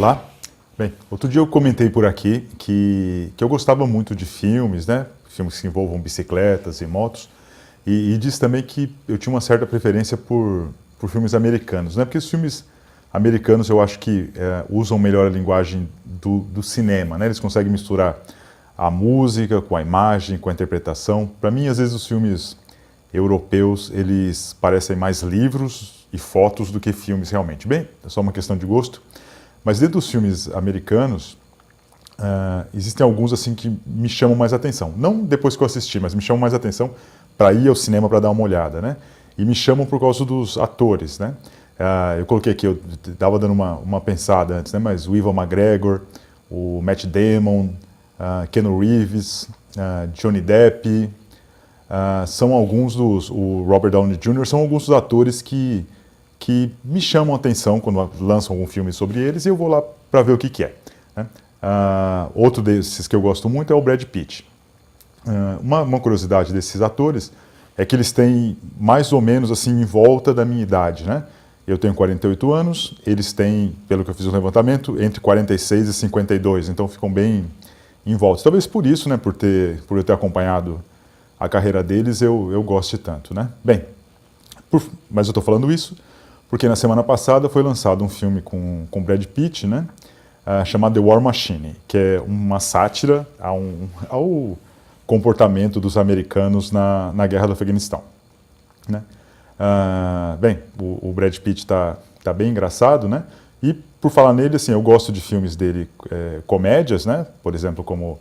Olá. Bem, outro dia eu comentei por aqui que eu gostava muito de filmes, né? Filmes que envolvam bicicletas e motos. E disse também que eu tinha uma certa preferência por filmes americanos, né? Porque os filmes americanos eu acho que usam melhor a linguagem do cinema, né? Eles conseguem misturar a música com a imagem, com a interpretação. Para mim, às vezes, os filmes europeus, eles parecem mais livros e fotos do que filmes realmente. Bem, é só uma questão de gosto. Mas dentro dos filmes americanos, existem alguns assim que me chamam mais atenção. Não depois que eu assisti, mas me chamam mais atenção para ir ao cinema para dar uma olhada, né? E me chamam por causa dos atores, né? Eu coloquei aqui, eu estava dando uma pensada antes, né? Mas o Ewan McGregor, o Matt Damon, Keanu Reeves, Johnny Depp, são alguns o Robert Downey Jr., são alguns dos atores que me chamam a atenção quando lançam algum filme sobre eles e eu vou lá para ver o que é. Né? Outro desses que eu gosto muito é o Brad Pitt. Uma curiosidade desses atores é que eles têm mais ou menos assim em volta da minha idade, né? Eu tenho 48 anos, eles têm, pelo que eu fiz o levantamento, entre 46 e 52, então ficam bem em volta. Talvez por isso, né, por eu ter acompanhado a carreira deles, eu goste tanto, né? Bem, mas eu estou falando isso porque na semana passada foi lançado um filme com Brad Pitt, né, chamado The War Machine, que é uma sátira ao comportamento dos americanos na guerra do Afeganistão. Né? Bem, o Brad Pitt está bem engraçado, né? E por falar nele, assim, eu gosto de filmes dele, comédias, né? Por exemplo, como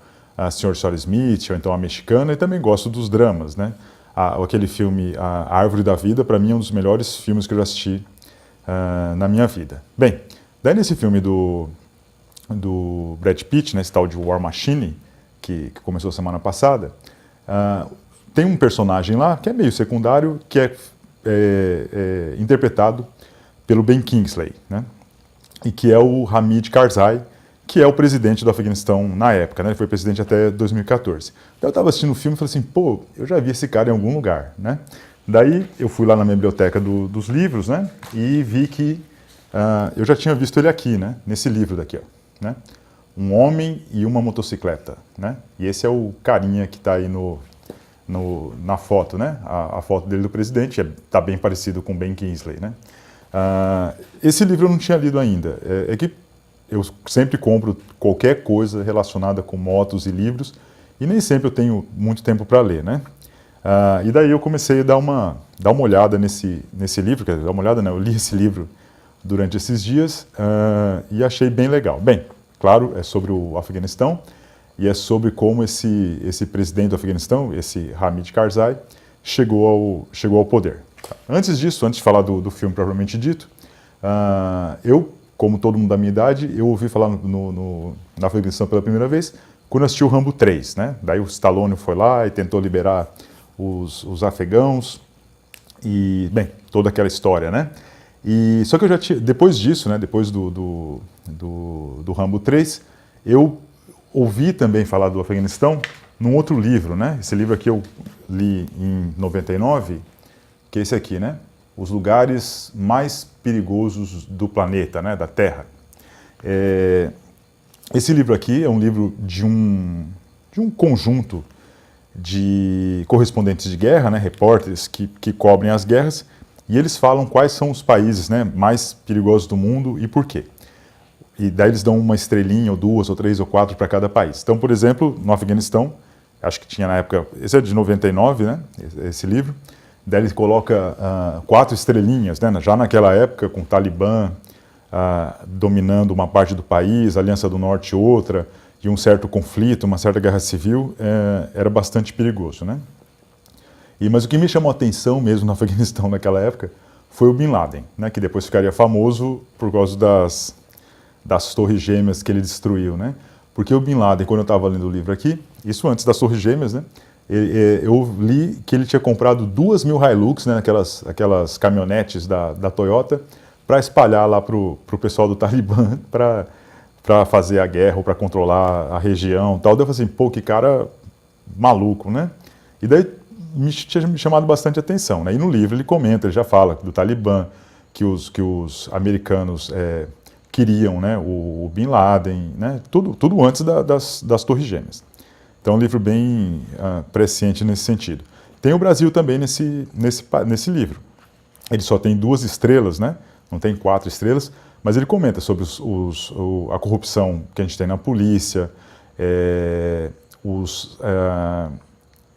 Sr. Sr. Smith, ou então A Mexicana, e também gosto dos dramas, né? Aquele filme A Árvore da Vida, para mim é um dos melhores filmes que eu já assisti na minha vida. Bem, daí nesse filme do Brad Pitt, né, esse tal de War Machine, que começou semana passada, tem um personagem lá que é meio secundário, que é interpretado pelo Ben Kingsley, né? E que é o Hamid Karzai, que é o presidente do Afeganistão na época, né? Ele foi presidente até 2014. Então eu estava assistindo o filme e falei assim, pô, eu já vi esse cara em algum lugar, né? Daí eu fui lá na minha biblioteca dos livros, né? E vi que eu já tinha visto ele aqui, né? Nesse livro daqui, ó, né? Um Homem e uma Motocicleta, né? E esse é o carinha que está aí na foto, né? A foto dele do presidente está bem parecido com Ben Kingsley, né? Esse livro eu não tinha lido ainda. É que eu sempre compro qualquer coisa relacionada com motos e livros e nem sempre eu tenho muito tempo para ler, né? E daí eu comecei a dar uma olhada nesse livro, quer dizer, dar uma olhada, né? Eu li esse livro durante esses dias e achei bem legal. Bem, claro, é sobre o Afeganistão e é sobre como esse presidente do Afeganistão, esse Hamid Karzai, chegou ao poder. Antes disso, antes de falar do filme propriamente dito, eu, como todo mundo da minha idade, eu ouvi falar no Afeganistão pela primeira vez quando assisti o Rambo 3, né? Daí o Stallone foi lá e tentou liberar os afegãos e, bem, toda aquela história, né? E só que eu já tinha, depois disso, né, depois do Rambo 3, eu ouvi também falar do Afeganistão num outro livro, né? Esse livro aqui eu li em 99, que é esse aqui, né? Os lugares mais perigosos do planeta, né? Da Terra. Esse livro aqui é um livro de um conjunto de correspondentes de guerra, né? Repórteres que cobrem as guerras, e eles falam quais são os países, né, mais perigosos do mundo e por quê. E daí eles dão uma estrelinha, ou duas, ou três, ou quatro para cada país. Então, por exemplo, no Afeganistão, acho que tinha na época, esse é de 99, né, esse livro, daí ele coloca 4 estrelinhas, né, já naquela época, com o Talibã dominando uma parte do país, a Aliança do Norte outra, e um certo conflito, uma certa guerra civil, era bastante perigoso, né. Mas o que me chamou a atenção mesmo no Afeganistão naquela época foi o Bin Laden, né, que depois ficaria famoso por causa das torres gêmeas que ele destruiu, né? Porque o Bin Laden, quando eu estava lendo o livro aqui, isso antes das torres gêmeas, né? Eu li que ele tinha comprado 2.000 Hilux, né, aquelas caminhonetes da Toyota, para espalhar lá para o pessoal do Talibã, para fazer a guerra ou para controlar a região, tal. Daí eu falei assim, pô, que cara maluco, né? E daí tinha me chamado bastante atenção, né? E no livro ele comenta, ele já fala do Talibã, que os americanos queriam, né, o Bin Laden, né, tudo antes das Torres Gêmeas. Então é um livro bem presciente nesse sentido. Tem o Brasil também nesse livro. Ele só tem 2 estrelas, né, não tem 4 estrelas, mas ele comenta sobre a corrupção que a gente tem na polícia,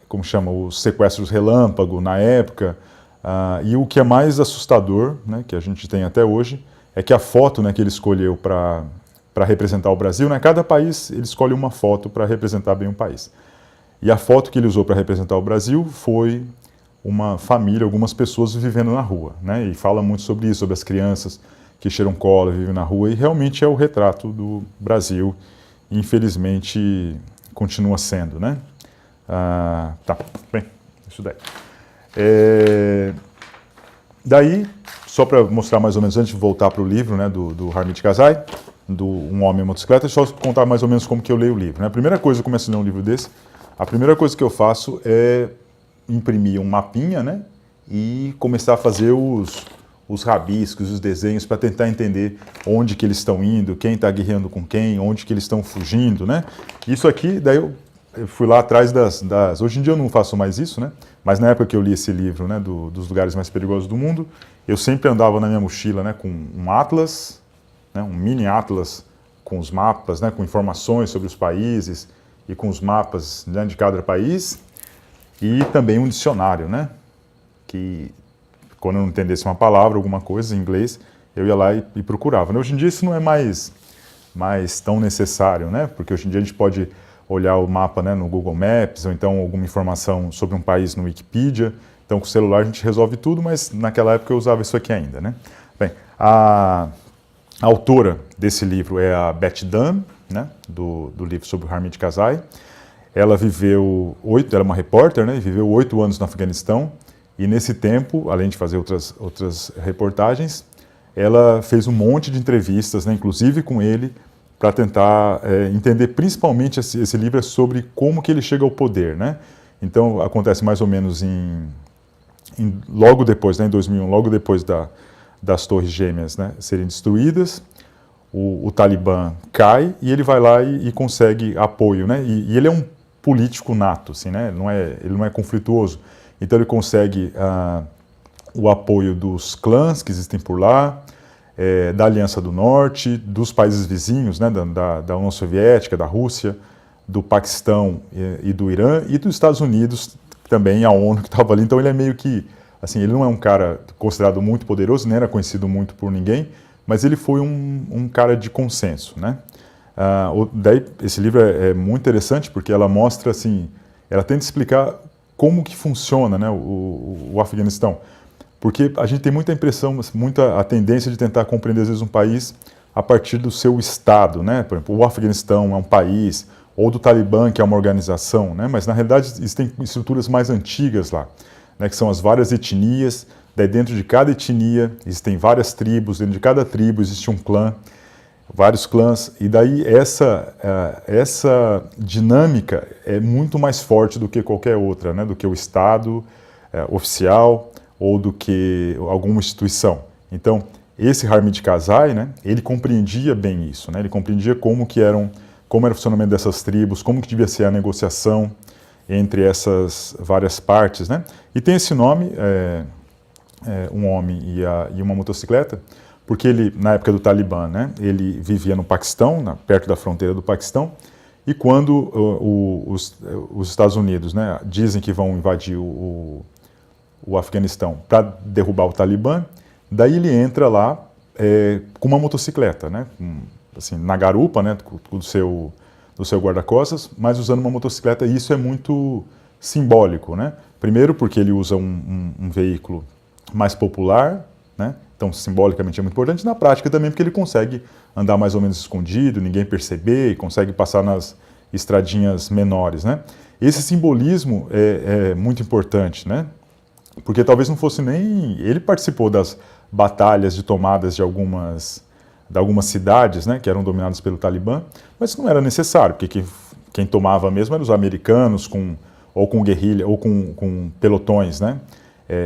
como chama, os sequestros relâmpago na época, e o que é mais assustador, né, que a gente tem até hoje, é que a foto, né, que ele escolheu para representar o Brasil, né, cada país ele escolhe uma foto para representar bem um país. E a foto que ele usou para representar o Brasil foi uma família, algumas pessoas vivendo na rua, né, e fala muito sobre isso, sobre as crianças que cheiram cola, vivem na rua, e realmente é o retrato do Brasil, e infelizmente continua sendo, né. Tá, bem, isso daí. Daí, só para mostrar mais ou menos, antes de voltar para o livro, né, do Harmit Kasai, do Um Homem em Motocicleta, deixa eu contar mais ou menos como que eu leio o livro, né. A primeira coisa que eu começo a ler um livro desse, a primeira coisa que eu faço é imprimir um mapinha, né, e começar a fazer os rabiscos, os desenhos, para tentar entender onde que eles estão indo, quem está guerreando com quem, onde que eles estão fugindo, né. Isso aqui, daí eu fui lá atrás Hoje em dia eu não faço mais isso, né, mas na época que eu li esse livro, né, dos lugares mais perigosos do mundo, eu sempre andava na minha mochila, né, com um atlas, né, um mini atlas com os mapas, né, com informações sobre os países e com os mapas, né, de cada país, e também um dicionário, né, que quando eu não entendesse uma palavra, alguma coisa em inglês, eu ia lá e procurava. Hoje em dia isso não é mais tão necessário, né, porque hoje em dia a gente pode olhar o mapa, né, no Google Maps, ou então alguma informação sobre um país no Wikipedia. Então com o celular a gente resolve tudo, mas naquela época eu usava isso aqui ainda, né. Bem, a autora desse livro é a Beth Dunn, né, do livro sobre o Harmit Kasai. Ela viveu ela é uma repórter, né, e viveu 8 anos no Afeganistão, e nesse tempo, além de fazer outras reportagens, ela fez um monte de entrevistas, né, inclusive com ele, para tentar entender, principalmente esse livro é sobre como que ele chega ao poder, né? Então acontece mais ou menos logo depois, né, em 2001, logo depois das Torres Gêmeas, né, serem destruídas, o Talibã cai e ele vai lá e consegue apoio, né? E ele é um político nato, assim, né? Ele não é conflituoso, então ele consegue o apoio dos clãs que existem por lá, da Aliança do Norte, dos países vizinhos, né, da União Soviética, da Rússia, do Paquistão e do Irã, e dos Estados Unidos também, a ONU que estava ali. Então ele é meio que, assim, ele não é um cara considerado muito poderoso, nem era conhecido muito por ninguém, mas ele foi um cara de consenso, né. Daí esse livro é muito interessante porque ela mostra, assim, ela tenta explicar como que funciona, né, o Afeganistão. Porque a gente tem muita impressão, a tendência de tentar compreender, às vezes, um país a partir do seu Estado, né? Por exemplo, o Afeganistão é um país, ou do Talibã, que é uma organização, né? Mas, na realidade, existem estruturas mais antigas lá, né? Que são as várias etnias, daí dentro de cada etnia existem várias tribos, dentro de cada tribo existe um clã, vários clãs, e daí essa dinâmica é muito mais forte do que qualquer outra, né? Do que o Estado oficial, ou do que alguma instituição. Então, esse Harmit Kasai, né, ele compreendia bem isso, né, ele compreendia como era o funcionamento dessas tribos, como que devia ser a negociação entre essas várias partes, né, e tem esse nome, Um Homem e uma Motocicleta, porque ele, na época do Talibã, né, ele vivia no Paquistão, perto da fronteira do Paquistão, e quando os Estados Unidos, né, dizem que vão invadir o Afeganistão para derrubar o Talibã, daí ele entra lá com uma motocicleta, né, assim, na garupa, né, do seu guarda-costas, mas usando uma motocicleta, e isso é muito simbólico, né? Primeiro porque ele usa um veículo mais popular, né, então simbolicamente é muito importante, na prática também porque ele consegue andar mais ou menos escondido, ninguém perceber, e consegue passar nas estradinhas menores, né? Esse simbolismo é muito importante, né? Porque talvez não fosse nem... Ele participou das batalhas de tomadas de algumas cidades, né, que eram dominadas pelo Talibã, mas isso não era necessário, porque quem tomava mesmo eram os americanos, ou com guerrilha, ou com pelotões, né,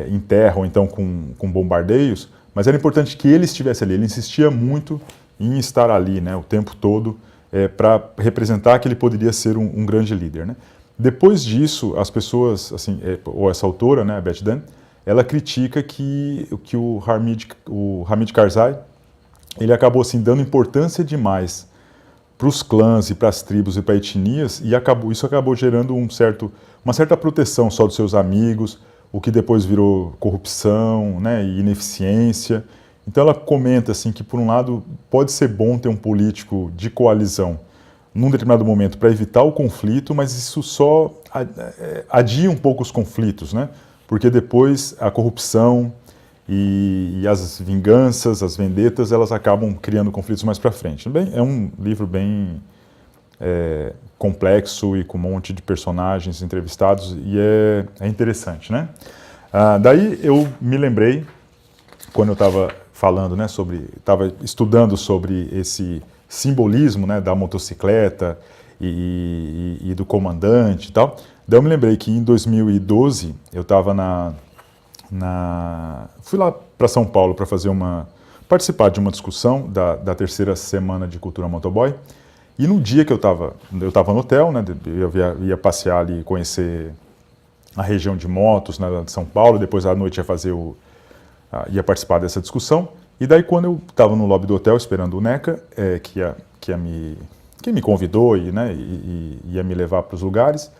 em terra, ou então com bombardeios, mas era importante que ele estivesse ali. Ele insistia muito em estar ali, né, o tempo todo, para representar que ele poderia ser um grande líder, né. Depois disso, as pessoas, assim, ou essa autora, né, a Beth Dunn, ela critica que o Hamid Karzai, ele acabou assim, dando importância demais para os clãs e para as tribos e para etnias, e isso acabou gerando uma certa proteção só dos seus amigos, o que depois virou corrupção, né, e ineficiência. Então ela comenta assim, que, por um lado, pode ser bom ter um político de coalizão num determinado momento para evitar o conflito, mas isso só adia um pouco os conflitos, né? Porque depois a corrupção e as vinganças, as vendetas, elas acabam criando conflitos mais para frente. Bem, é um livro bem complexo e com um monte de personagens entrevistados, e é interessante, né? Daí eu me lembrei, quando eu estava falando, né, estava estudando sobre esse simbolismo, né, da motocicleta e do comandante e tal. Daí eu me lembrei que em 2012 eu estava fui lá para São Paulo para participar de uma discussão da terceira semana de cultura motoboy. E no dia que eu estava no hotel, né, eu ia passear ali, conhecer a região de motos, né, de São Paulo. Depois à noite ia participar dessa discussão. E daí, quando eu estava no lobby do hotel esperando o Neca, que me convidou né, ia me levar para os lugares,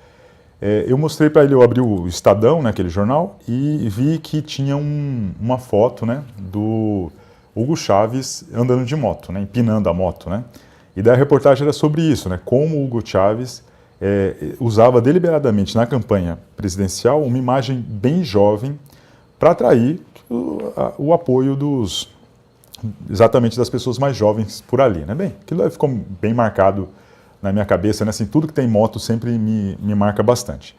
eu mostrei para ele, eu abri o Estadão, né, aquele jornal, e vi que tinha uma foto, né, do Hugo Chávez andando de moto, né, empinando a moto, né. E daí a reportagem era sobre isso, né, como o Hugo Chávez usava deliberadamente na campanha presidencial uma imagem bem jovem para atrair o apoio exatamente das pessoas mais jovens por ali, né? Bem, aquilo ficou bem marcado na minha cabeça, né? Assim, tudo que tem moto sempre me marca bastante.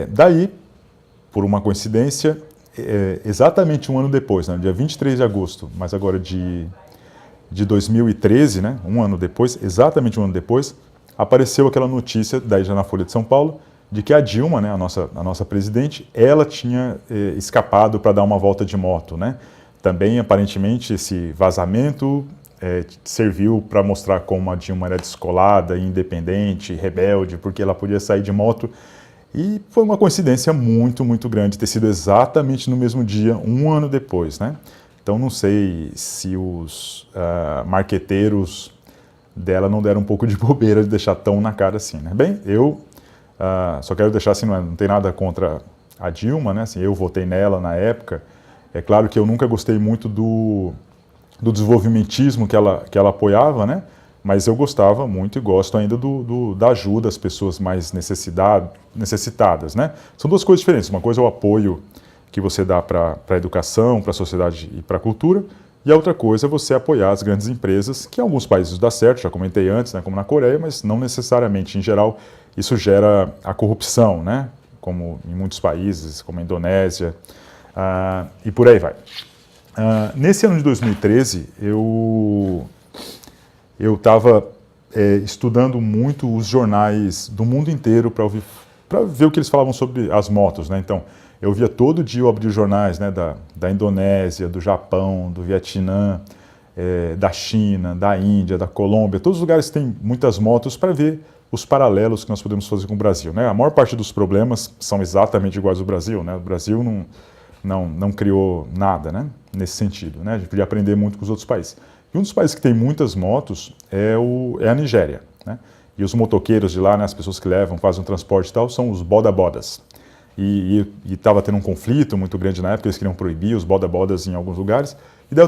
Daí, por uma coincidência, exatamente um ano depois, né, dia 23 de agosto, mas agora de 2013, né, um ano depois, exatamente um ano depois, apareceu aquela notícia, daí já na Folha de São Paulo, de que a Dilma, né, a nossa presidente, ela tinha escapado para dar uma volta de moto, né? Também, aparentemente, esse vazamento serviu para mostrar como a Dilma era descolada, independente, rebelde, porque ela podia sair de moto. E foi uma coincidência muito, muito grande ter sido exatamente no mesmo dia, um ano depois, né? Então, não sei se os marqueteiros dela não deram um pouco de bobeira de deixar tão na cara assim, né? Bem, eu só quero deixar assim, não tem nada contra a Dilma, né? Assim, eu votei nela na época. É claro que eu nunca gostei muito do desenvolvimentismo que ela apoiava, né? Mas eu gostava muito e gosto ainda da ajuda às pessoas mais necessitadas, né? São duas coisas diferentes. Uma coisa é o apoio que você dá para a educação, para a sociedade e para a cultura, e a outra coisa é você apoiar as grandes empresas, que em alguns países dá certo, já comentei antes, né, como na Coreia, mas não necessariamente. Em geral, isso gera a corrupção, né? Como em muitos países, como a Indonésia, e por aí vai. Nesse ano de 2013, eu estava estudando muito os jornais do mundo inteiro para ver o que eles falavam sobre as motos, né? Então, eu via todo dia, eu abria os jornais, né, da Indonésia, do Japão, do Vietnã, da China, da Índia, da Colômbia, todos os lugares que têm muitas motos, para ver os paralelos que nós podemos fazer com o Brasil, né? A maior parte dos problemas são exatamente iguais ao Brasil, né? O Brasil não criou nada, né, nesse sentido, né? A gente podia aprender muito com os outros países. E um dos países que tem muitas motos é a Nigéria, né? E os motoqueiros de lá, né, as pessoas que fazem o transporte e tal, são os boda-bodas. E estava tendo um conflito muito grande na época, eles queriam proibir os boda-bodas em alguns lugares. E daí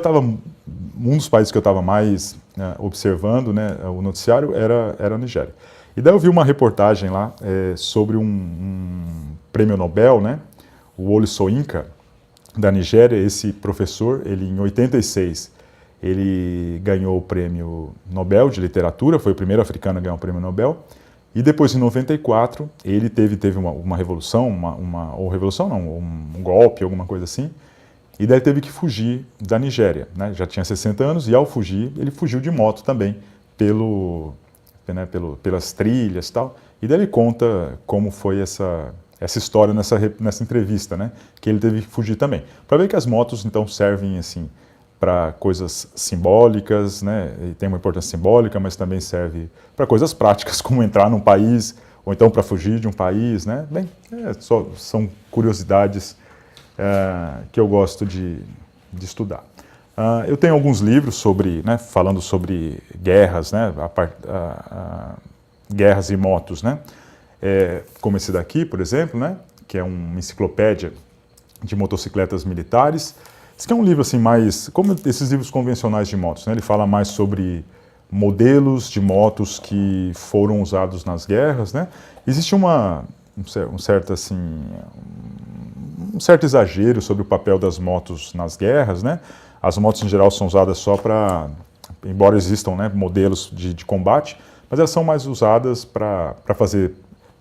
um dos países que eu estava mais observando, né, o noticiário era a Nigéria. E daí eu vi uma reportagem lá sobre um prêmio Nobel, né, o Wole Soyinka, da Nigéria. Esse professor, ele em 86, ele ganhou o prêmio Nobel de literatura, foi o primeiro africano a ganhar o prêmio Nobel. E depois, em 94, ele teve uma revolução, ou revolução não, um golpe, alguma coisa assim, e daí teve que fugir da Nigéria, né? Já tinha 60 anos, e ao fugir, ele fugiu de moto também, pelas trilhas e tal. E daí ele conta como foi essa história nessa entrevista, né? Que ele teve que fugir também. Para ver que as motos, então, servem, assim, para coisas simbólicas, né? E tem uma importância simbólica, mas também serve para coisas práticas, como entrar num país, ou então para fugir de um país, né? Bem, são curiosidades que eu gosto de estudar. Eu tenho alguns livros sobre, né, falando sobre guerras, né, guerras e motos, né? Como esse daqui, por exemplo, né, que é uma enciclopédia de motocicletas militares. Esse aqui é um livro assim mais, como esses livros convencionais de motos, né? Ele fala mais sobre modelos de motos que foram usados nas guerras, né? Existe um certo exagero sobre o papel das motos nas guerras, né? As motos em geral são usadas só para, embora existam, né, modelos de combate, mas elas são mais usadas para fazer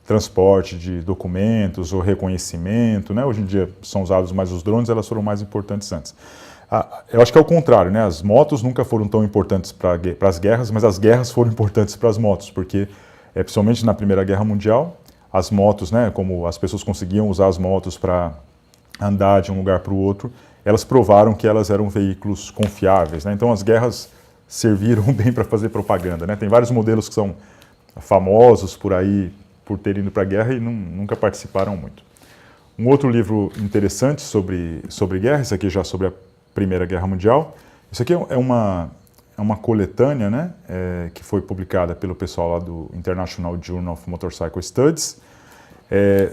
transporte de documentos ou reconhecimento, né? Hoje em dia são usados mais os drones, elas foram mais importantes antes. Eu acho que é o contrário, né? As motos nunca foram tão importantes para as guerras, mas as guerras foram importantes para as motos, porque principalmente na Primeira Guerra Mundial, as motos, né, como as pessoas conseguiam usar as motos para andar de um lugar para o outro, elas provaram que elas eram veículos confiáveis, né? Então as guerras serviram bem para fazer propaganda, né? Tem vários modelos que são famosos por aí, por terem ido para a guerra e nunca participaram muito. Um outro livro interessante sobre guerra, esse aqui já sobre a Primeira Guerra Mundial, isso aqui é uma coletânea, né, que foi publicada pelo pessoal lá do International Journal of Motorcycle Studies.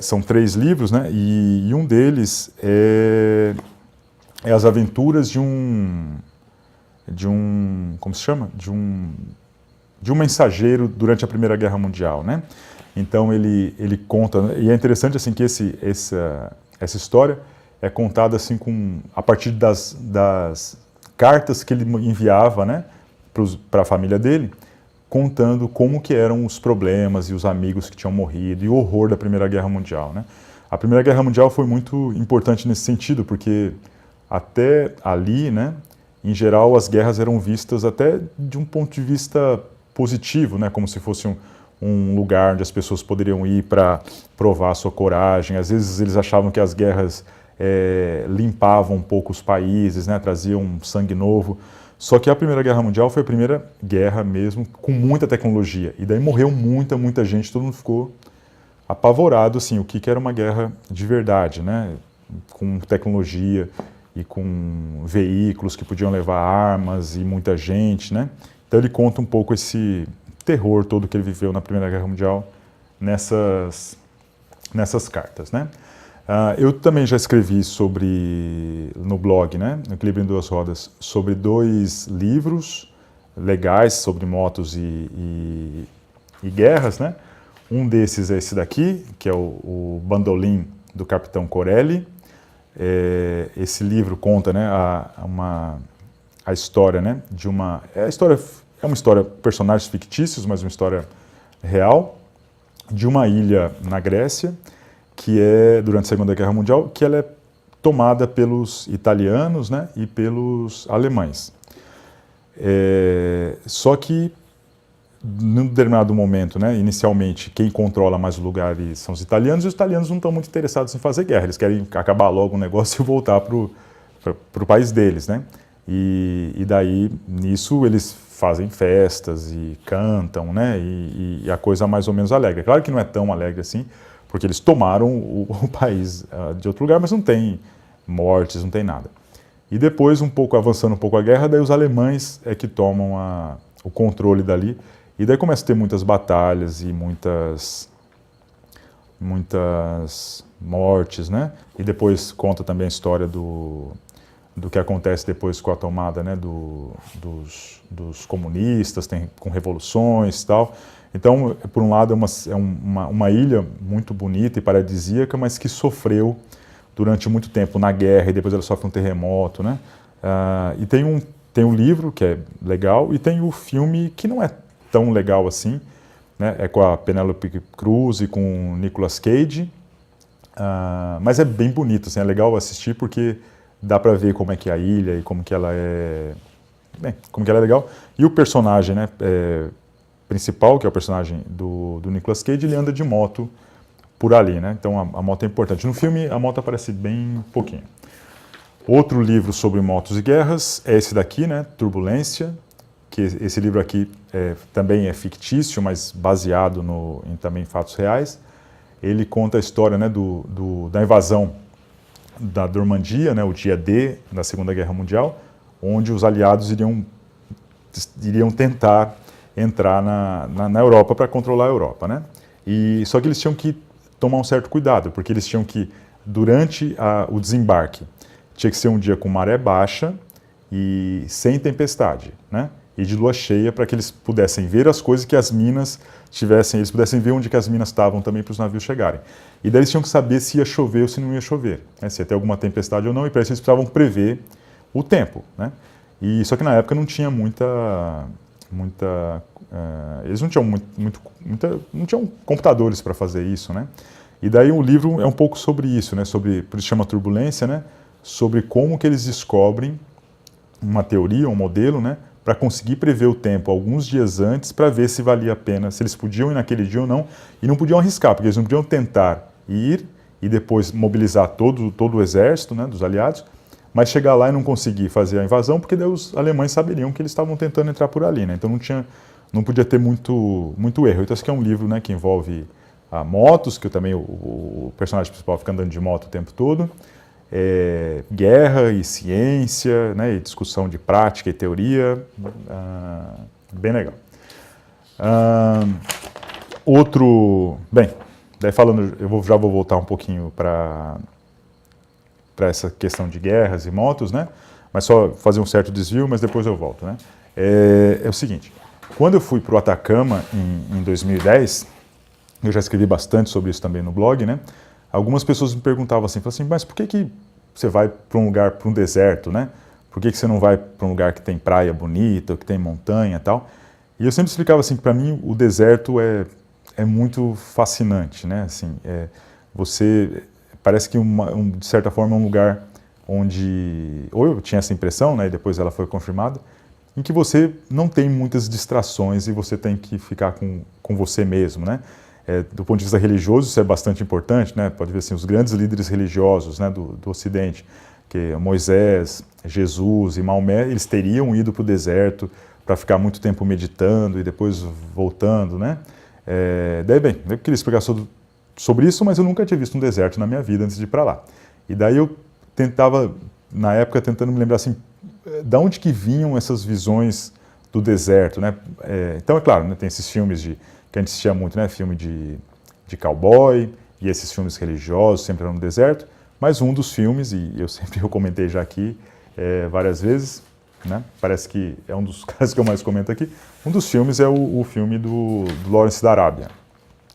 São 3 livros, né, e um deles é as aventuras de um como se chama? De um mensageiro durante a Primeira Guerra Mundial, né? Então ele conta, e é interessante assim que essa história é contada assim a partir das cartas que ele enviava, né, para a família dele, contando como que eram os problemas e os amigos que tinham morrido e o horror da Primeira Guerra Mundial, né? A Primeira Guerra Mundial foi muito importante nesse sentido, porque até ali, né, em geral as guerras eram vistas até de um ponto de vista positivo, né, como se fosse um lugar onde as pessoas poderiam ir para provar a sua coragem. Às vezes eles achavam que as guerras limpavam um pouco os países, né, traziam sangue novo. Só que a Primeira Guerra Mundial foi a primeira guerra mesmo com muita tecnologia. E daí morreu muita gente, todo mundo ficou apavorado, assim, o que era uma guerra de verdade, né, com tecnologia e com veículos que podiam levar armas e muita gente, né. Então ele conta um pouco esse terror todo que ele viveu na Primeira Guerra Mundial nessas cartas, né. Eu também já escrevi no blog, né, no Equilíbrio em Duas Rodas, sobre 2 livros legais sobre motos e guerras, né. Um desses é esse daqui, que é o Bandolim, do Capitão Corelli. Esse livro conta, né, a história, né, é uma história, personagens fictícios, mas uma história real, de uma ilha na Grécia, que durante a Segunda Guerra Mundial, que ela é tomada pelos italianos, né, e pelos alemães. Só que, num determinado momento, né, inicialmente, quem controla mais o lugar são os italianos, e os italianos não estão muito interessados em fazer guerra, eles querem acabar logo o negócio e voltar para o país deles, né. E daí, nisso, eles fazem festas e cantam, né, e a coisa mais ou menos alegre. Claro que não é tão alegre assim, porque eles tomaram o país de outro lugar, mas não tem mortes, não tem nada. E depois, avançando um pouco a guerra, daí os alemães é que tomam o controle dali, e daí começa a ter muitas batalhas e muitas mortes, né? E depois conta também a história do que acontece depois com a tomada, né, dos comunistas, com revoluções e tal. Então, por um lado, é uma ilha muito bonita e paradisíaca, mas que sofreu durante muito tempo na guerra, e depois ela sofre um terremoto, né? E tem um livro que é legal, e tem o filme que não é tão legal assim, né? É com a Penélope Cruz e com o Nicolas Cage, mas é bem bonito, assim, é legal assistir porque dá para ver como é que é a ilha e como que ela é, como que ela é legal. E o personagem, né, principal, que é o personagem do Nicolas Cage, ele anda de moto por ali, né? Então a moto é importante. No filme a moto aparece bem pouquinho. Outro livro sobre motos e guerras é esse daqui, né, Turbulência, que esse livro aqui também é fictício, mas baseado em também fatos reais. Ele conta a história, né, da invasão da Normandia, né, o dia D da Segunda Guerra Mundial, onde os aliados iriam tentar entrar na Europa para controlar a Europa, né? Só que eles tinham que tomar um certo cuidado, porque eles tinham que, durante o desembarque, tinha que ser um dia com maré baixa e sem tempestade, né? E de lua cheia, para que eles pudessem ver as coisas que as minas eles pudessem ver onde que as minas estavam também para os navios chegarem. E daí eles tinham que saber se ia chover ou se não ia chover, né? Se ia ter alguma tempestade ou não, e para isso eles precisavam prever o tempo, né? Só que na época não tinha eles não tinham não tinham computadores para fazer isso, né? E daí o livro é um pouco sobre isso, né? Por isso chama Turbulência, né? Sobre como que eles descobrem uma teoria, um modelo, né? Para conseguir prever o tempo alguns dias antes, para ver se valia a pena, se eles podiam ir naquele dia ou não, e não podiam arriscar, porque eles não podiam tentar ir e depois mobilizar todo o exército, né, dos aliados, mas chegar lá e não conseguir fazer a invasão, porque daí os alemães saberiam que eles estavam tentando entrar por ali, né? Então não podia ter muito erro. Então esse aqui é um livro, né, que envolve motos, que também o personagem principal fica andando de moto o tempo todo, guerra e ciência, né, e discussão de prática e teoria, bem legal. Bem, daí falando, já vou voltar um pouquinho para essa questão de guerras e motos, né, mas só fazer um certo desvio, mas depois eu volto, né. É o seguinte, quando eu fui para o Atacama em 2010, eu já escrevi bastante sobre isso também no blog, né, algumas pessoas me perguntavam assim, mas por que você vai para um lugar, para um deserto, né? Por que você não vai para um lugar que tem praia bonita, que tem montanha e tal? E eu sempre explicava assim, para mim o deserto é muito fascinante, né? Assim, parece que de certa forma é um lugar onde, ou eu tinha essa impressão, né? E depois ela foi confirmada, em que você não tem muitas distrações e você tem que ficar com você mesmo, né? Do ponto de vista religioso, isso é bastante importante, né? Pode ver assim, os grandes líderes religiosos, né, do Ocidente, que Moisés, Jesus e Maomé, eles teriam ido para o deserto para ficar muito tempo meditando e depois voltando, né? Daí, bem, eu queria explicar sobre isso, mas eu nunca tinha visto um deserto na minha vida antes de ir para lá. E daí eu tentava, na época, tentando me lembrar assim, de onde que vinham essas visões do deserto, né? Então, é claro, né, tem esses filmes que a gente assistia muito, né? Filme de cowboy, e esses filmes religiosos, sempre eram no deserto, mas um dos filmes, e eu comentei já aqui várias vezes, né? Parece que é um dos casos que eu mais comento aqui, um dos filmes é o filme do Lawrence da Arábia,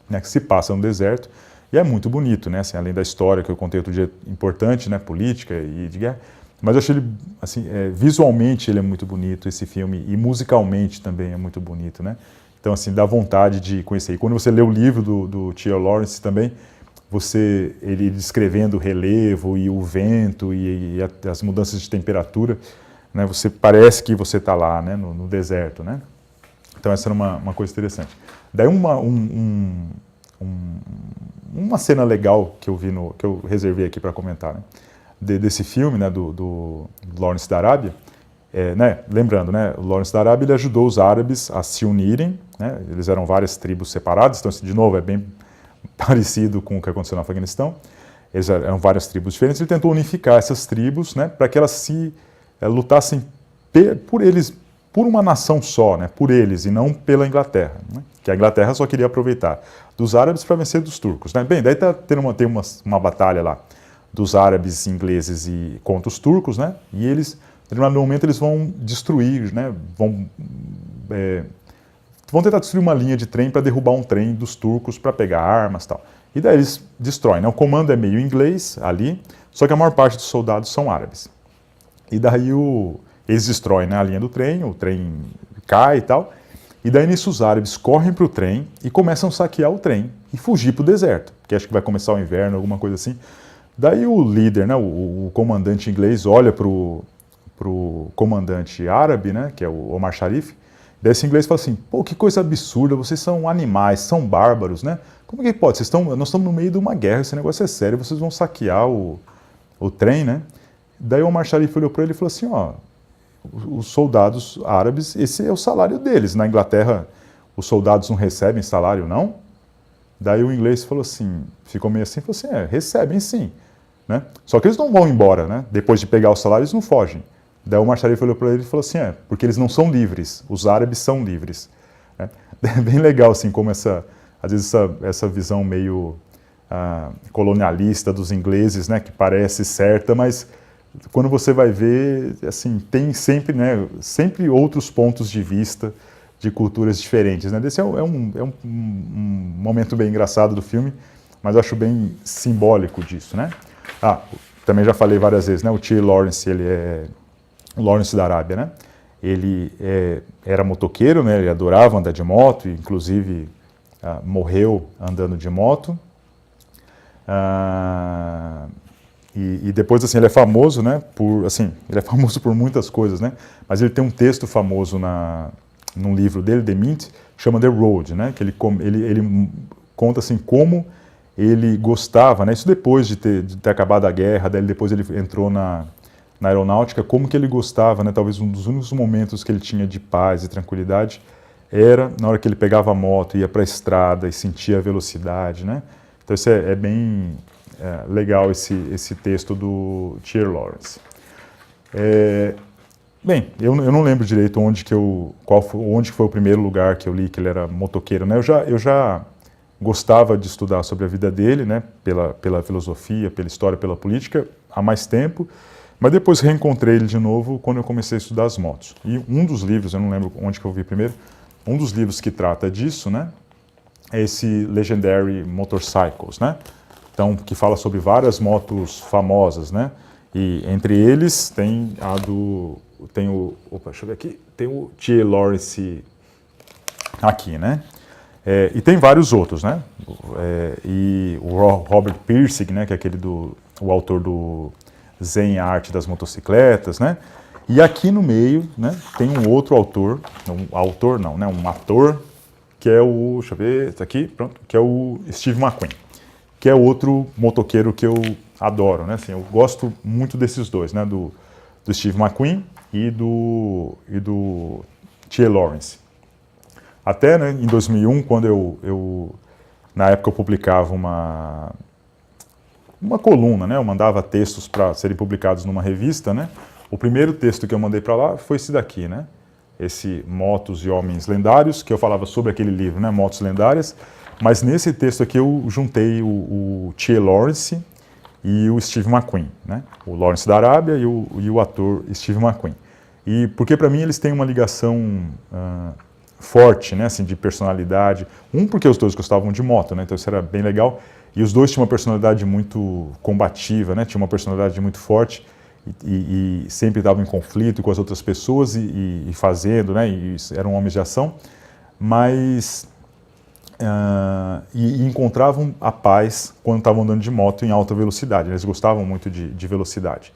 né? Que se passa no deserto, e é muito bonito, né? Assim, além da história que eu contei outro dia, importante, né? Política e de guerra, mas eu achei ele, assim, visualmente ele é muito bonito, esse filme, e musicalmente também é muito bonito, né? Então, assim, dá vontade de conhecer. E quando você lê o livro do T.R. Lawrence também, ele descrevendo o relevo e o vento e as mudanças de temperatura, né, parece que você está lá, né, no deserto, né? Então, essa era uma coisa interessante. Daí, uma cena legal que eu vi, que eu reservei aqui para comentar, né, desse filme, né, do Lawrence da Arábia, né, lembrando, né, o Lawrence da Arábia ele ajudou os árabes a se unirem, né, eles eram várias tribos separadas, então, de novo, é bem parecido com o que aconteceu no Afeganistão, eles eram várias tribos diferentes, ele tentou unificar essas tribos, né, para que elas lutassem por eles, por uma nação só, né, por eles, e não pela Inglaterra, né, que a Inglaterra só queria aproveitar dos árabes para vencer dos turcos, né. Bem, daí tem uma batalha lá dos árabes ingleses contra os turcos, né, e eles, em determinado momento, eles vão destruir, né, vão tentar destruir uma linha de trem para derrubar um trem dos turcos para pegar armas e tal. E daí eles destroem, né? O comando é meio inglês ali, só que a maior parte dos soldados são árabes. E daí eles destroem, né, a linha do trem, o trem cai e tal, e daí nisso os árabes correm para o trem e começam a saquear o trem e fugir para o deserto, porque acho que vai começar o inverno, alguma coisa assim. Daí o líder, né, o comandante inglês, olha para o comandante árabe, né, que é o Omar Sharif, daí esse inglês fala assim, pô, que coisa absurda, vocês são animais, são bárbaros, né? Como que pode? Nós estamos no meio de uma guerra, esse negócio é sério, vocês vão saquear o trem, né? Daí o Omar Sharif olhou para ele e falou assim, ó, os soldados árabes, esse é o salário deles. Na Inglaterra, os soldados não recebem salário, não? Daí o inglês falou assim, ficou meio assim, falou assim, recebem sim, né? Só que eles não vão embora, né? Depois de pegar o salário, eles não fogem. Daí o Omar Sharif olhou para ele e falou assim, porque eles não são livres, os árabes são livres. Né? É bem legal, assim, como às vezes essa visão meio colonialista dos ingleses, né, que parece certa, mas quando você vai ver, assim, tem sempre, né, sempre outros pontos de vista de culturas diferentes, né? Esse é um momento bem engraçado do filme, mas eu acho bem simbólico disso, né? Também já falei várias vezes, né? O T. Lawrence, ele é o Lawrence da Arábia, né? Ele era motoqueiro, né? Ele adorava andar de moto, inclusive morreu andando de moto. E depois, assim, ele é famoso, né, ele é famoso por muitas coisas, né, mas ele tem um texto famoso num livro dele, The Mint, chama The Road, né, que ele conta, assim, como ele gostava, né, isso depois de ter acabado a guerra, daí depois ele entrou na aeronáutica, como que ele gostava, né, talvez um dos únicos momentos que ele tinha de paz e tranquilidade era na hora que ele pegava a moto, ia para a estrada e sentia a velocidade, né. Então isso é bem legal, esse texto do T. Lawrence. Bem, eu não lembro direito onde foi o primeiro lugar que eu li que ele era motoqueiro, né? Eu já gostava de estudar sobre a vida dele, né? Pela filosofia, pela história, pela política, há mais tempo, mas depois reencontrei ele de novo quando eu comecei a estudar as motos. E um dos livros, eu não lembro onde que eu vi primeiro, um dos livros que trata disso, né? É esse Legendary Motorcycles, né? Então, que fala sobre várias motos famosas, né? E entre eles tem deixa eu ver aqui, tem o T. Lawrence aqui, né? E tem vários outros, né? E o Robert Pirsig, né? Que é o autor do Zen Arte das Motocicletas, né? E aqui no meio, né? Tem um outro autor, um ator, que é o, deixa eu ver, tá aqui, pronto, que é o Steve McQueen, que é outro motoqueiro que eu adoro, né? Assim, eu gosto muito desses dois, né? Do Steve McQueen e do T. Lawrence. Até, né, em 2001, quando na época eu publicava uma coluna, né? Eu mandava textos para serem publicados numa revista, né? O primeiro texto que eu mandei para lá foi esse daqui, né? Esse Motos e Homens Lendários, que eu falava sobre aquele livro, né? Motos Lendárias. Mas nesse texto aqui eu juntei o T. Lawrence e o Steve McQueen, né? O Lawrence da Arábia e o ator Steve McQueen. E porque para mim eles têm uma ligação forte, né? Assim, de personalidade. Porque os dois gostavam de moto, né? Então isso era bem legal. E os dois tinham uma personalidade muito combativa, né? Tinha uma personalidade muito forte e sempre estavam em conflito com as outras pessoas e fazendo, né? E eram homens de ação, mas e encontravam a paz quando estavam andando de moto em alta velocidade. Eles gostavam muito de velocidade.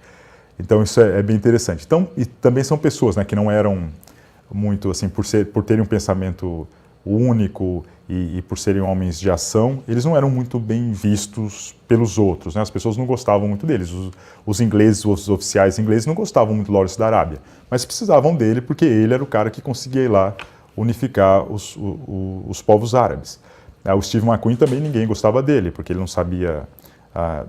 Então isso é bem interessante. Então, e também são pessoas, né, que não eram muito assim, por terem um pensamento único e por serem homens de ação, eles não eram muito bem vistos pelos outros, né? As pessoas não gostavam muito deles. Os ingleses, os oficiais ingleses não gostavam muito do Lawrence da Arábia, mas precisavam dele porque ele era o cara que conseguia ir lá unificar os povos árabes. O Steve McQueen também ninguém gostava dele, porque ele não sabia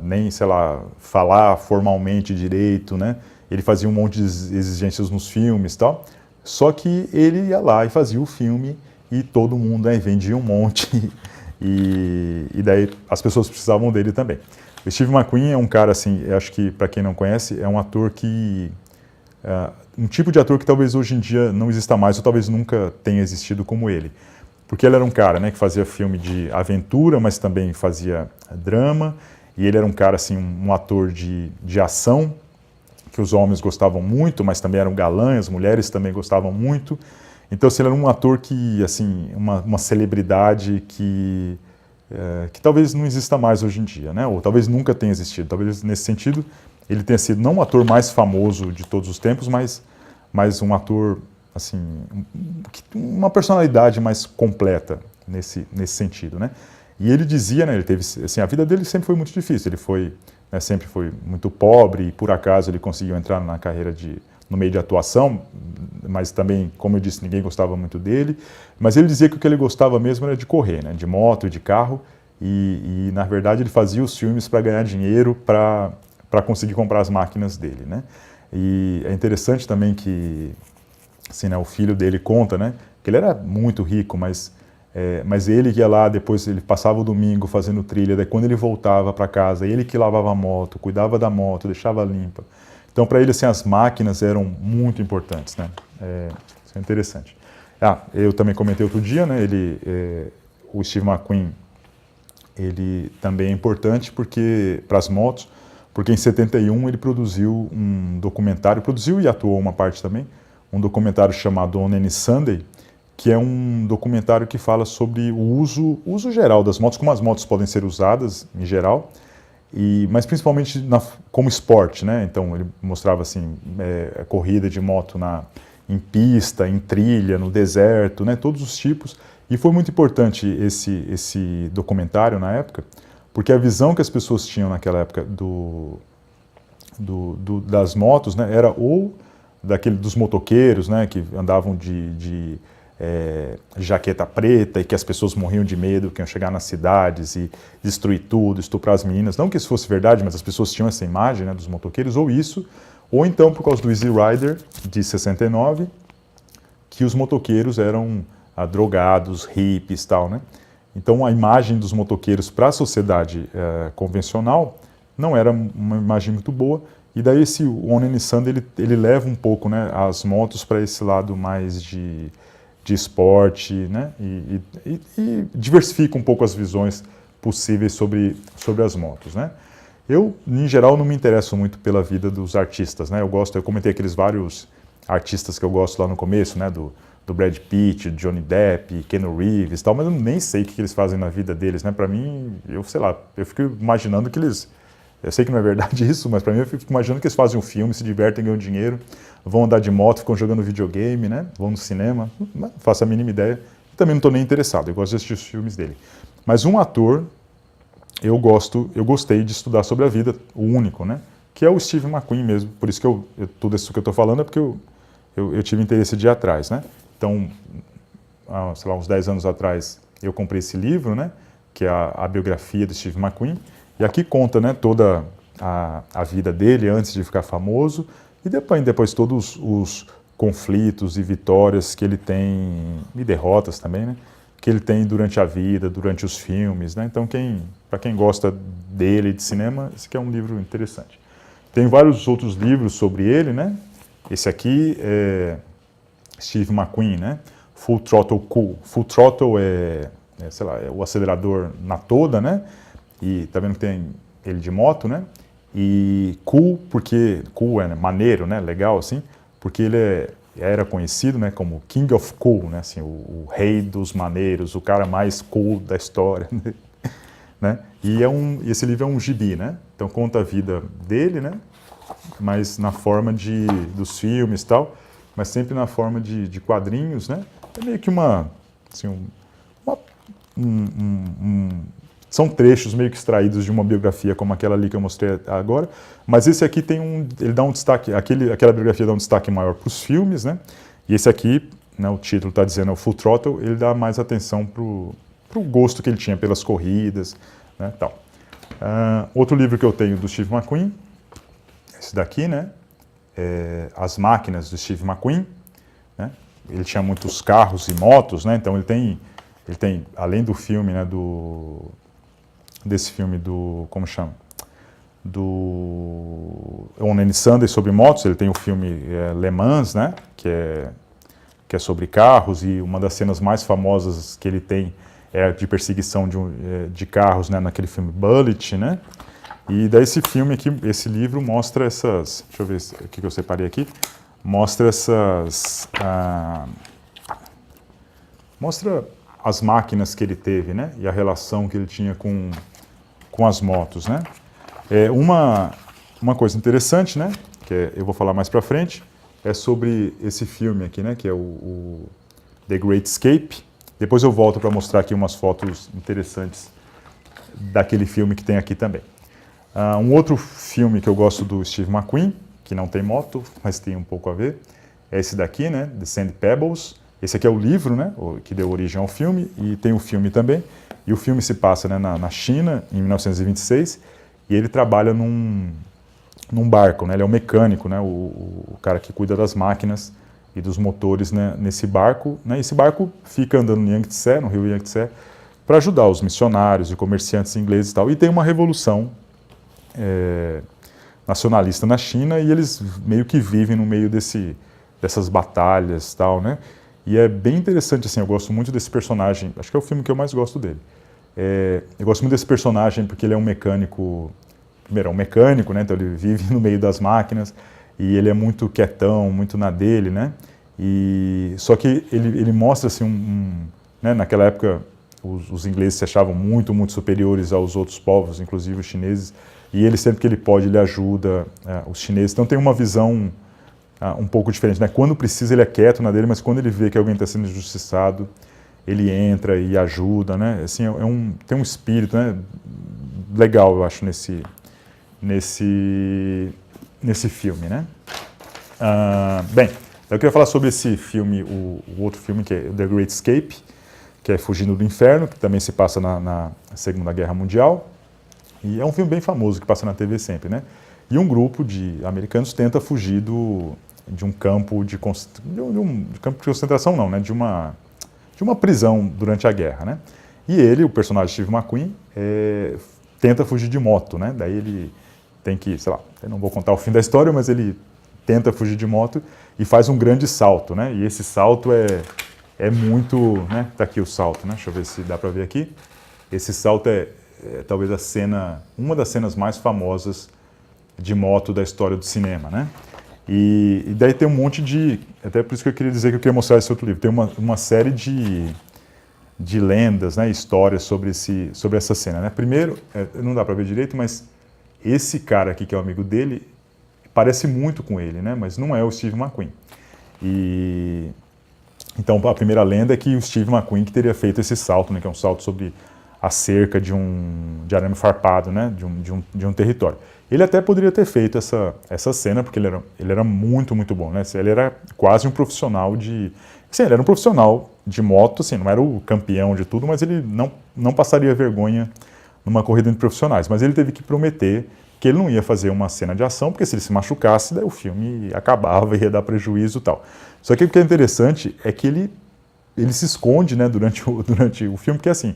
nem, sei lá, falar formalmente direito, né? Ele fazia um monte de exigências nos filmes e tal, só que ele ia lá e fazia o filme e todo mundo vendia um monte e daí as pessoas precisavam dele também. O Steve McQueen é um cara, assim, eu acho que para quem não conhece, é um ator que... um tipo de ator que talvez hoje em dia não exista mais ou talvez nunca tenha existido como ele. Porque ele era um cara, né, que fazia filme de aventura, mas também fazia drama, e ele era um cara, assim, um ator de ação, que os homens gostavam muito, mas também eram galãs, as mulheres também gostavam muito. Então, assim, ele era um ator que, assim, uma celebridade que talvez não exista mais hoje em dia, né, ou talvez nunca tenha existido. Talvez, nesse sentido, ele tenha sido não o ator mais famoso de todos os tempos, mas um ator, assim, uma personalidade mais completa nesse sentido, né? E ele dizia, né, ele teve, assim, a vida dele sempre foi muito difícil, ele foi, né, sempre foi muito pobre e por acaso ele conseguiu entrar na carreira no meio de atuação, mas também, como eu disse, ninguém gostava muito dele, mas ele dizia que o que ele gostava mesmo era de correr, né, de moto e de carro, e na verdade ele fazia os filmes para ganhar dinheiro, para conseguir comprar as máquinas dele, né. E é interessante também que, assim, né, o filho dele conta, né, que ele era muito rico, mas ele ia lá, depois ele passava o domingo fazendo trilha, daí quando ele voltava para casa, ele que lavava a moto, cuidava da moto, deixava limpa. Então, para ele, assim, as máquinas eram muito importantes, né? Isso é interessante. Eu também comentei outro dia, né? O Steve McQueen, ele também é importante para as motos, porque em 71 ele produziu um documentário, produziu e atuou uma parte também, um documentário chamado On Any Sunday, que é um documentário que fala sobre o uso geral das motos, como as motos podem ser usadas em geral, mas principalmente como esporte, né? Então ele mostrava assim, a corrida de moto em pista, em trilha, no deserto, né? Todos os tipos. E foi muito importante esse documentário na época, porque a visão que as pessoas tinham naquela época das motos, né, era ou dos motoqueiros, né, que andavam de jaqueta preta e que as pessoas morriam de medo, que iam chegar nas cidades e destruir tudo, estuprar as meninas. Não que isso fosse verdade, mas as pessoas tinham essa imagem, né, dos motoqueiros, ou então por causa do Easy Rider de 69, que os motoqueiros eram drogados, hippies e tal, né? Então a imagem dos motoqueiros para a sociedade convencional não era uma imagem muito boa, e daí esse On Any Sunday ele leva um pouco, né, as motos para esse lado mais de esporte, né, e diversifica um pouco as visões possíveis sobre as motos, né. Eu, em geral, não me interesso muito pela vida dos artistas, né, eu comentei aqueles vários artistas que eu gosto lá no começo, né, do Brad Pitt, Johnny Depp, Keanu Reeves e tal, mas eu nem sei o que eles fazem na vida deles, né, para mim, eu sei lá, eu fico imaginando que eu sei que não é verdade isso, mas para mim eu fico imaginando que eles fazem um filme, se divertem, ganham dinheiro, vão andar de moto, ficam jogando videogame, né? Vão no cinema, não faço a mínima ideia. Também não estou nem interessado, eu gosto de assistir os filmes dele. Mas um ator, eu gostei de estudar sobre a vida, o único, né? Que é o Steve McQueen mesmo. Por isso que tudo isso que eu estou falando é porque eu tive interesse de ir atrás, né? Então, sei lá, uns 10 anos atrás, eu comprei esse livro, né? Que é a biografia do Steve McQueen. E aqui conta, né, toda a vida dele antes de ficar famoso e depois todos os conflitos e vitórias que ele tem, e derrotas também, né, que ele tem durante a vida, durante os filmes, né. Então, para quem gosta dele, de cinema, esse aqui é um livro interessante. Tem vários outros livros sobre ele, né. Esse aqui é Steve McQueen, né, Full Throttle Cool. Full Throttle sei lá, é o acelerador na toda, né. E tá vendo que tem ele de moto, né? E cool, porque cool é, né, maneiro, né? Legal, assim, porque ele era conhecido, né, como King of Cool, né? Assim, o rei dos maneiros, o cara mais cool da história, né? E esse livro é um gibi, né? Então conta a vida dele, né? Mas na forma dos filmes e tal, mas sempre na forma de quadrinhos, né? É meio que são trechos meio que extraídos de uma biografia como aquela ali que eu mostrei agora, mas esse aqui ele dá um destaque, aquela biografia dá um destaque maior para os filmes, né? E esse aqui, né, o título está dizendo, é o Full Throttle, ele dá mais atenção para o gosto que ele tinha pelas corridas, né, tal. Outro livro que eu tenho do Steve McQueen, esse daqui, né? As Máquinas do Steve McQueen, né? Ele tinha muitos carros e motos, né? Então ele tem além do filme, né, desse filme como chama? Do On Any Sunday sobre motos, ele tem o filme Le Mans, né, que é sobre carros, e uma das cenas mais famosas que ele tem é de perseguição de carros, né, naquele filme Bullitt, né, e daí esse filme aqui, esse livro mostra essas, deixa eu ver o que eu separei aqui, mostra mostra as máquinas que ele teve, né, e a relação que ele tinha com as motos, né. Uma coisa interessante, né, que eu vou falar mais para frente, é sobre esse filme aqui, né, que é o The Great Escape. Depois eu volto para mostrar aqui umas fotos interessantes daquele filme que tem aqui também. Um outro filme que eu gosto do Steve McQueen, que não tem moto, mas tem um pouco a ver, é esse daqui, né, The Sand Pebbles. Esse aqui é o livro, né, que deu origem ao filme, e tem o filme também. E o filme se passa, né, na China, em 1926, e ele trabalha num barco, né, ele é um mecânico, né, o cara que cuida das máquinas e dos motores, né, nesse barco. Né, esse barco fica andando no Yangtze, no rio Yangtze, para ajudar os missionários e comerciantes ingleses e tal. E tem uma revolução nacionalista na China, e eles meio que vivem no meio dessas batalhas e tal, né. E é bem interessante, assim, eu gosto muito desse personagem, acho que é o filme que eu mais gosto dele. Eu gosto muito desse personagem porque ele é um mecânico, primeiro, é um mecânico, né, então ele vive no meio das máquinas, e ele é muito quietão, muito na dele, né, só que ele mostra, assim, né, naquela época os ingleses se achavam muito, muito superiores aos outros povos, inclusive os chineses, e ele sempre que ele pode, ele ajuda os chineses, então tem uma visão um pouco diferente, né? Quando precisa ele é quieto na dele, mas quando ele vê que alguém está sendo injustiçado, ele entra e ajuda, né? Assim, tem um espírito, né, legal, eu acho, nesse filme, né? Bem, eu queria falar sobre esse filme, o outro filme que é The Great Escape, que é Fugindo do Inferno, que também se passa na Segunda Guerra Mundial, e é um filme bem famoso que passa na TV sempre, né? E um grupo de americanos tenta fugir de um campo de concentração, não, né? De uma prisão durante a guerra, né? E ele, o personagem Steve McQueen, tenta fugir de moto, né? Daí ele tem que, sei lá, eu não vou contar o fim da história, mas ele tenta fugir de moto e faz um grande salto, né? E esse salto é muito, né? Tá aqui o salto, né? Deixa eu ver se dá para ver aqui. Esse salto é talvez uma das cenas mais famosas de moto da história do cinema, né? E daí tem um monte de... Até por isso que eu queria dizer que eu queria mostrar esse outro livro. Tem uma série de lendas, né, histórias sobre essa cena, né? Primeiro, não dá para ver direito, mas esse cara aqui, que é o amigo dele, parece muito com ele, né? Mas não é o Steve McQueen. Então, a primeira lenda é que o Steve McQueen que teria feito esse salto, né, que é um salto sobre a cerca de arame farpado, né, de um território. Ele até poderia ter feito essa cena, porque ele era muito, muito bom, né? Ele era quase um profissional Sim, ele era um profissional de moto, assim, não era o campeão de tudo, mas ele não passaria vergonha numa corrida de profissionais. Mas ele teve que prometer que ele não ia fazer uma cena de ação, porque se ele se machucasse, daí o filme acabava, ia dar prejuízo e tal. Só que o que é interessante é que ele se esconde, né, durante o filme, porque assim,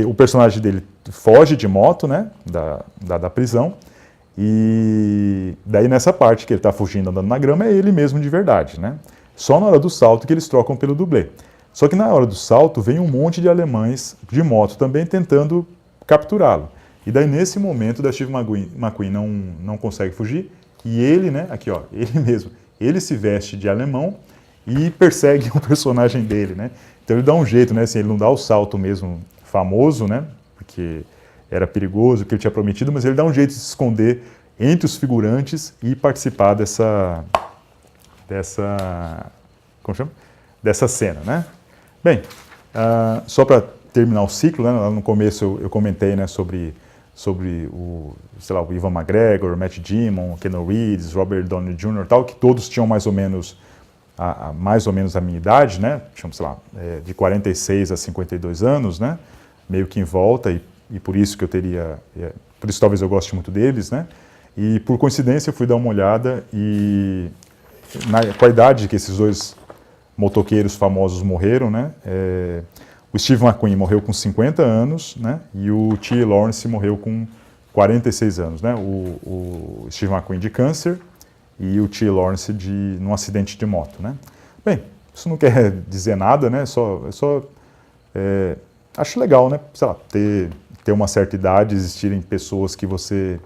o personagem dele foge de moto, né, da prisão, e daí nessa parte que ele está fugindo andando na grama é ele mesmo de verdade, né? Só na hora do salto que eles trocam pelo dublê. Só que na hora do salto vem um monte de alemães de moto também tentando capturá-lo. E daí nesse momento o Steve McQueen não consegue fugir, e ele, né, aqui ó, ele mesmo, ele se veste de alemão e persegue o personagem dele, né? Então ele dá um jeito, né, assim, ele não dá o salto mesmo famoso, né, porque era perigoso, que ele tinha prometido, mas ele dá um jeito de se esconder entre os figurantes e participar como chama? Dessa cena, né? Bem, só para terminar o ciclo, né, lá no começo eu comentei, né, sobre o Ivan McGregor, Matt Damon, Keanu Reeves, Robert Downey Jr. tal, que todos tinham mais ou menos a minha idade, né? Tinham, sei lá, de 46 a 52 anos, né? Meio que em volta, e por isso que por isso talvez eu goste muito deles, né? E por coincidência eu fui dar uma olhada e com a idade que esses dois motoqueiros famosos morreram, né? O Steve McQueen morreu com 50 anos, né? E o T. Lawrence morreu com 46 anos, né? O Steve McQueen de câncer e o T. Lawrence num acidente de moto, né? Bem, isso não quer dizer nada, né? Acho legal, né? Sei lá, ter uma certa idade, existirem pessoas que você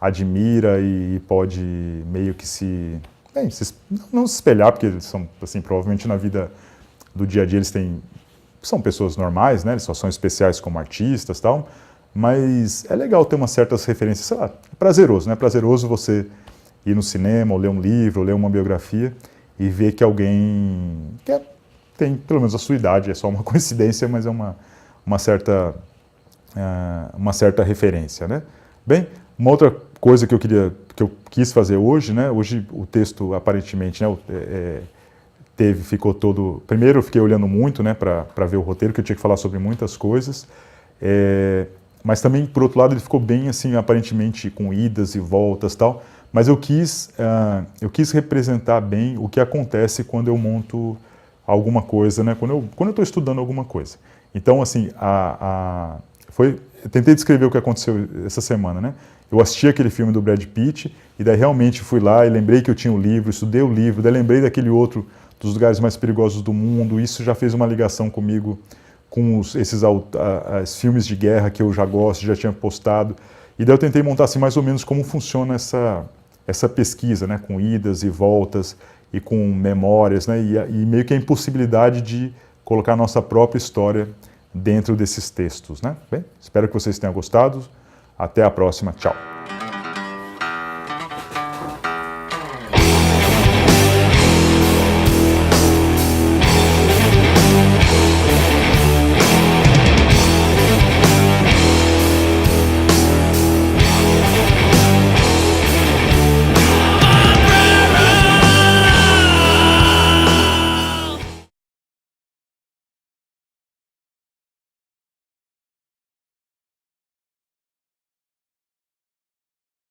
admira e pode meio que não se espelhar, porque eles são, assim, provavelmente na vida do dia a dia são pessoas normais, né? Eles só são especiais como artistas e tal, mas é legal ter umas certas referências, sei lá, é prazeroso, né? É prazeroso você ir no cinema, ou ler um livro, ou ler uma biografia e ver que alguém tem pelo menos a sua idade, é só uma coincidência, mas é uma certa uma certa referência, né? Bem, uma outra coisa que eu quis fazer hoje, né? Hoje o texto aparentemente, né, ficou todo... Primeiro eu fiquei olhando muito, né, para ver o roteiro, que eu tinha que falar sobre muitas coisas, mas também, por outro lado, ele ficou bem, assim, aparentemente com idas e voltas e tal, mas eu quis representar bem o que acontece quando eu monto alguma coisa, né, quando eu estou estudando alguma coisa. Então, assim, eu tentei descrever o que aconteceu essa semana, né? Eu assisti aquele filme do Brad Pitt, e daí realmente fui lá e lembrei que eu tinha o livro, estudei o livro, daí lembrei daquele outro, dos lugares mais perigosos do mundo, isso já fez uma ligação comigo com esses filmes de guerra que eu já gosto, já tinha postado, e daí eu tentei montar assim mais ou menos como funciona essa pesquisa, né? Com idas e voltas, e com memórias, né? E meio que a impossibilidade de colocar a nossa própria história dentro desses textos, né? Bem, espero que vocês tenham gostado. Até a próxima. Tchau.